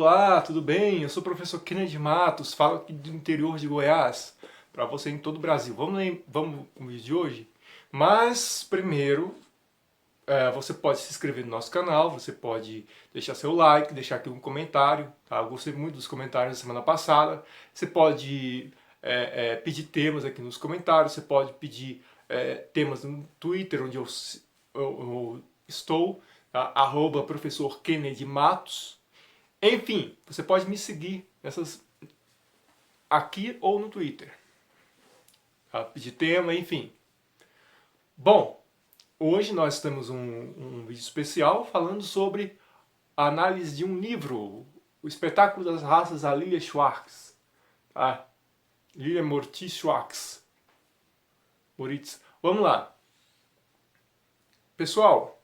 Olá, tudo bem? Eu sou o professor Kennedy Matos, falo aqui do interior de Goiás, para você em todo o Brasil. Vamos com o vídeo de hoje? Mas, primeiro, você pode se inscrever no nosso canal, você pode deixar seu like, deixar aqui um comentário, tá? Eu gostei muito dos comentários da semana passada. Você pode pedir temas aqui nos comentários, você pode pedir temas no Twitter, onde eu estou, tá? @professor Kennedy Matos. Enfim, você pode me seguir aqui ou no Twitter. Tá? Pedir tema, enfim. Bom, hoje nós temos um vídeo especial falando sobre a análise de um livro, O Espetáculo das Raças, da Lilia Schwartz. Tá? Lilia Moritz Schwartz. Moritz. Vamos lá. Pessoal,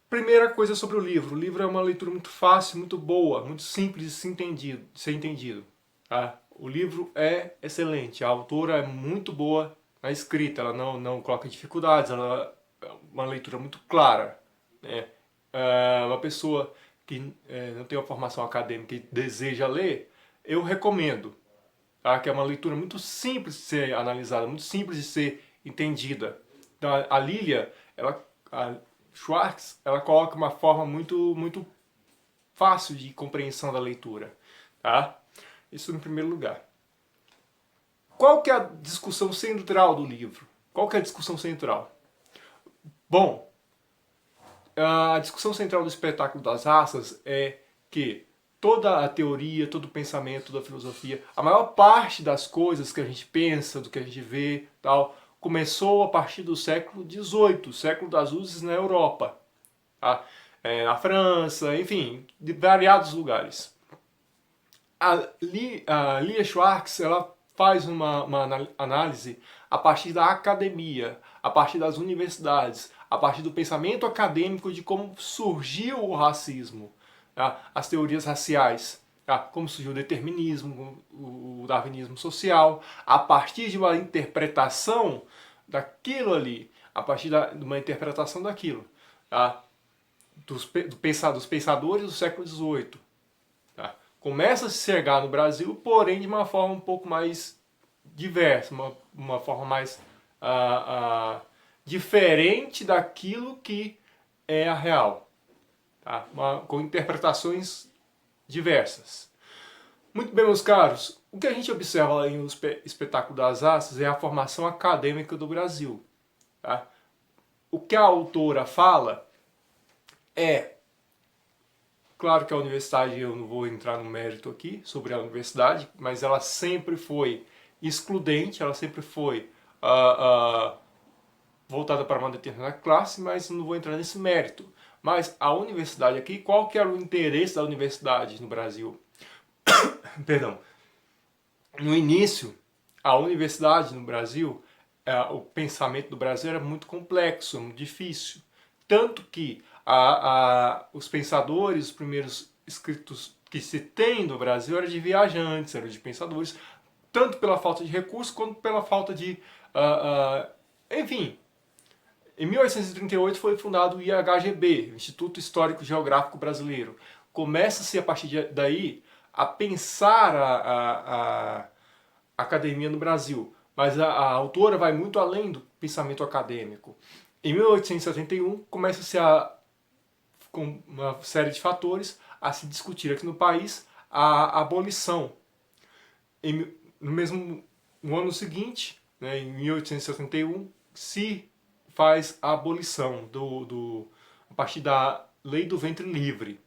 primeira coisa sobre o livro. O livro é uma leitura muito fácil, muito boa, muito simples de ser entendido. Tá? O livro é excelente, a autora é muito boa na escrita, ela não coloca dificuldades, ela é uma leitura muito clara. Né? Uma pessoa que não tem uma formação acadêmica e deseja ler, eu recomendo. Tá? Que é uma leitura muito simples de ser analisada, muito simples de ser entendida. Então, a Lilia, a Schwartz, ela coloca uma forma muito fácil de compreensão da leitura. Tá? Isso em primeiro lugar. Qual que é a discussão central do livro? Qual que é a discussão central? Bom, a discussão central do Espetáculo das Raças é que toda a teoria, todo o pensamento da filosofia, a maior parte das coisas que a gente pensa, do que a gente vê, tal, começou a partir do século XVIII, século das luzes na Europa, tá? Na França, enfim, de variados lugares. A Lilia Schwartz, ela faz uma análise a partir da academia, a partir das universidades, a partir do pensamento acadêmico de como surgiu o racismo, tá? As teorias raciais, tá? Como surgiu o determinismo, o darwinismo social, a partir de uma interpretação daquilo ali, a partir de uma interpretação daquilo, tá? Dos pensadores do século XVIII. Tá? Começa a se chegar no Brasil, porém de uma forma um pouco mais diversa, uma forma mais diferente daquilo que é a real. Tá? Com interpretações diversas. Muito bem, meus caros, o que a gente observa lá em O Espetáculo das Raças é a formação acadêmica do Brasil. Tá? O que a autora fala é, claro que a universidade, eu não vou entrar no mérito aqui sobre a universidade, mas ela sempre foi excludente, ela sempre foi voltada para uma determinada classe, mas não vou entrar nesse mérito. Mas a universidade aqui, qual que era o interesse da universidade no Brasil? Perdão. No início, a universidade no Brasil, o pensamento do Brasil era muito complexo, muito difícil. Tanto que os pensadores, os primeiros escritos que se tem no Brasil eram de viajantes, eram de pensadores, tanto pela falta de recursos quanto pela falta de... enfim, em 1838 foi fundado o IHGB, o Instituto Histórico Geográfico Brasileiro. Começa-se a partir daí a pensar a academia no Brasil, mas a autora vai muito além do pensamento acadêmico. Em 1871 começa-se com uma série de fatores a se discutir aqui no país a abolição. No ano seguinte, né, em 1871, se faz a abolição a partir da lei do ventre livre.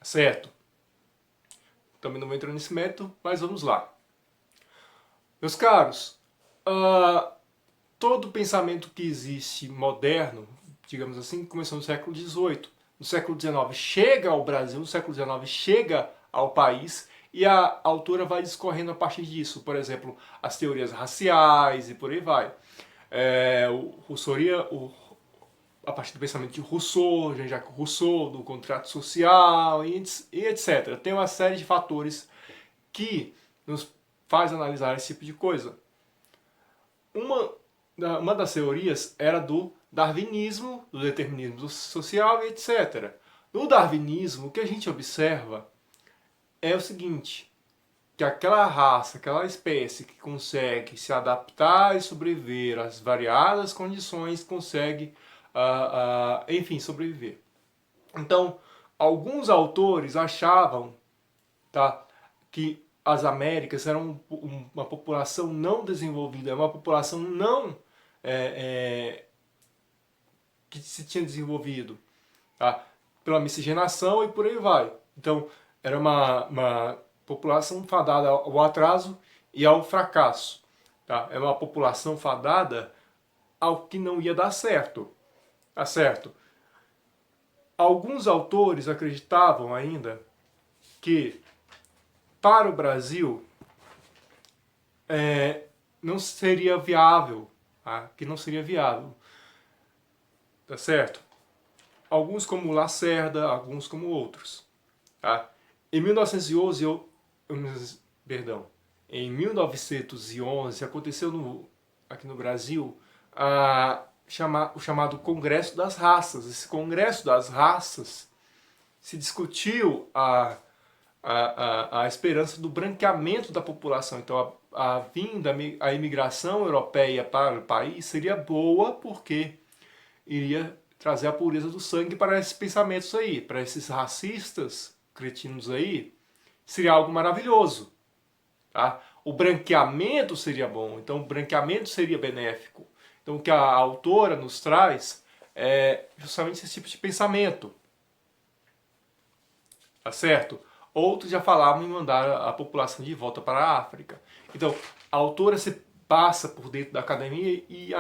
Certo? Também não vou entrar nesse mérito, mas vamos lá. Meus caros, todo pensamento que existe moderno, digamos assim, começou no século XVIII. No século XIX chega ao Brasil, no século XIX chega ao país, e a autora vai discorrendo a partir disso. Por exemplo, as teorias raciais e por aí vai. A partir do pensamento de Rousseau, Jean-Jacques Rousseau, do contrato social e etc. Tem uma série de fatores que nos faz analisar esse tipo de coisa. Uma das teorias era do darwinismo, do determinismo social e etc. No darwinismo, o que a gente observa é o seguinte, que aquela raça, aquela espécie que consegue se adaptar e sobreviver às variadas condições, consegue, enfim, sobreviver. Então, alguns autores achavam, tá, que as Américas eram uma população não desenvolvida, uma população não que se tinha desenvolvido, tá, pela miscigenação e por aí vai. Então, era uma população fadada ao atraso e ao fracasso. Tá? É uma população fadada ao que não ia dar certo. Tá certo? Alguns autores acreditavam ainda que para o Brasil não seria viável, tá? Que não seria viável, tá certo? Alguns como Lacerda, alguns como outros, tá? Em 1911, perdão, em 1911 aconteceu aqui no Brasil o chamado Congresso das Raças. Esse Congresso das Raças se discutiu a esperança do branqueamento da população. Então a imigração europeia para o país seria boa porque iria trazer a pureza do sangue para esses pensamentos aí, para esses racistas cretinos aí, seria algo maravilhoso. Tá? O branqueamento seria bom, então o branqueamento seria benéfico. Então o que a autora nos traz é justamente esse tipo de pensamento. Tá certo? Outros já falavam em mandar a população de volta para a África. Então, a autora se passa por dentro da academia e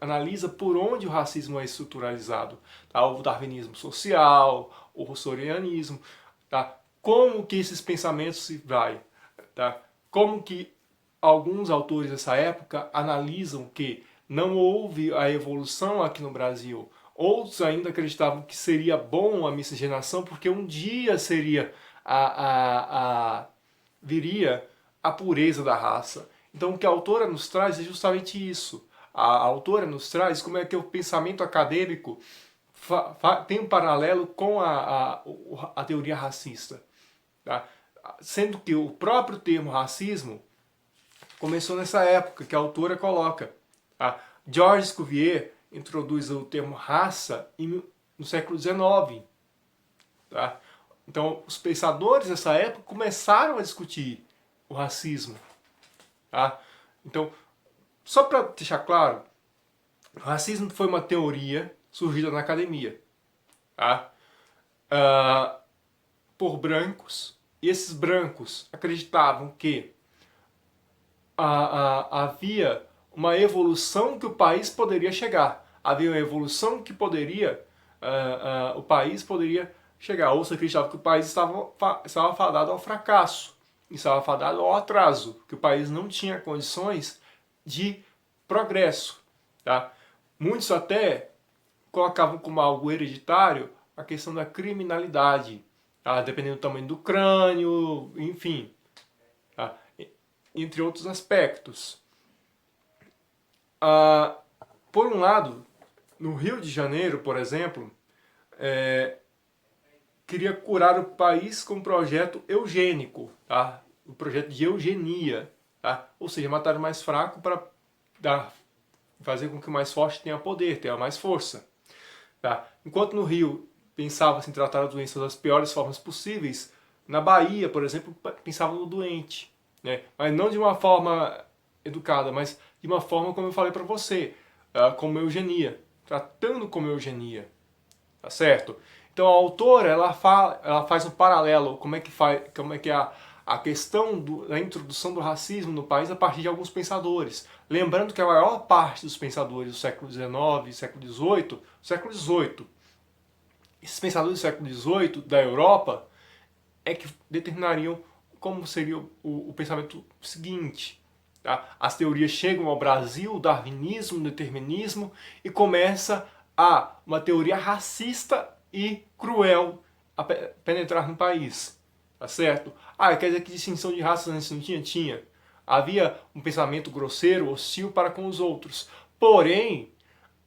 analisa por onde o racismo é estruturalizado. Tá? O darwinismo social, o rousseauianismo, tá? Como que esses pensamentos se vai, tá? Como que alguns autores dessa época analisam que não houve a evolução aqui no Brasil. Outros ainda acreditavam que seria bom a miscigenação porque um dia seria viria a pureza da raça. Então o que a autora nos traz é justamente isso. A autora nos traz como é que o pensamento acadêmico tem um paralelo com a teoria racista. Tá? Sendo que o próprio termo racismo começou nessa época que a autora coloca. Tá? Georges Cuvier introduz o termo raça no século XIX. Tá? Então, os pensadores dessa época começaram a discutir o racismo. Tá? Então, só para deixar claro, o racismo foi uma teoria surgida na academia. Tá? Por brancos, e esses brancos acreditavam que havia uma evolução que o país poderia chegar. Havia uma evolução que poderia, o país poderia chegar. Ou se acreditava que o país estava fadado ao fracasso, estava fadado ao atraso, que o país não tinha condições de progresso. Tá? Muitos até colocavam como algo hereditário a questão da criminalidade, tá? Dependendo do tamanho do crânio, enfim, tá? Entre outros aspectos. Por um lado, no Rio de Janeiro, por exemplo, queria curar o país com um projeto eugênico, tá? Um projeto de eugenia, tá? Ou seja, matar o mais fraco para fazer com que o mais forte tenha poder, tenha mais força. Tá? Enquanto no Rio pensava-se em tratar a doença das piores formas possíveis, na Bahia, por exemplo, pensava no doente. Né? Mas não de uma forma educada, mas de uma forma, como eu falei para você, como eugenia. Tratando como eugenia. Tá certo? Então a autora ela faz um paralelo, como é que é a questão da introdução do racismo no país a partir de alguns pensadores. Lembrando que a maior parte dos pensadores do século XIX, século XVIII, esses pensadores do século XVIII da Europa é que determinariam como seria o pensamento seguinte. Tá? As teorias chegam ao Brasil, o darwinismo, o determinismo, e começa uma teoria racista e cruel a penetrar no país. Tá certo? Quer dizer que distinção de raças antes não tinha? Tinha. Havia um pensamento grosseiro, hostil para com os outros. Porém,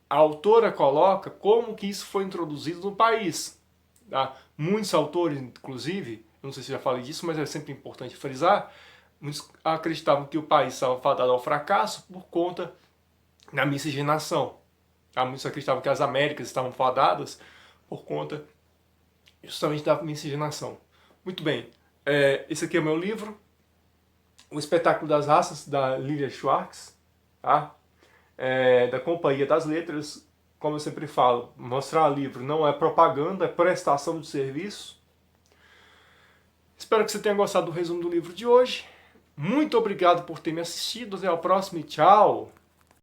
a autora coloca como que isso foi introduzido no país. Tá? Muitos autores, inclusive, eu não sei se eu já falei disso, mas é sempre importante frisar, muitos acreditavam que o país estava fadado ao fracasso por conta da miscigenação. Muitos acreditavam que as Américas estavam fadadas por conta justamente da miscigenação. Muito bem, esse aqui é o meu livro, O Espetáculo das Raças, da Lilia Schwartz, tá? Da Companhia das Letras. Como eu sempre falo, mostrar livro não é propaganda, é prestação de serviço. Espero que você tenha gostado do resumo do livro de hoje. Muito obrigado por ter me assistido. Até a próxima e tchau!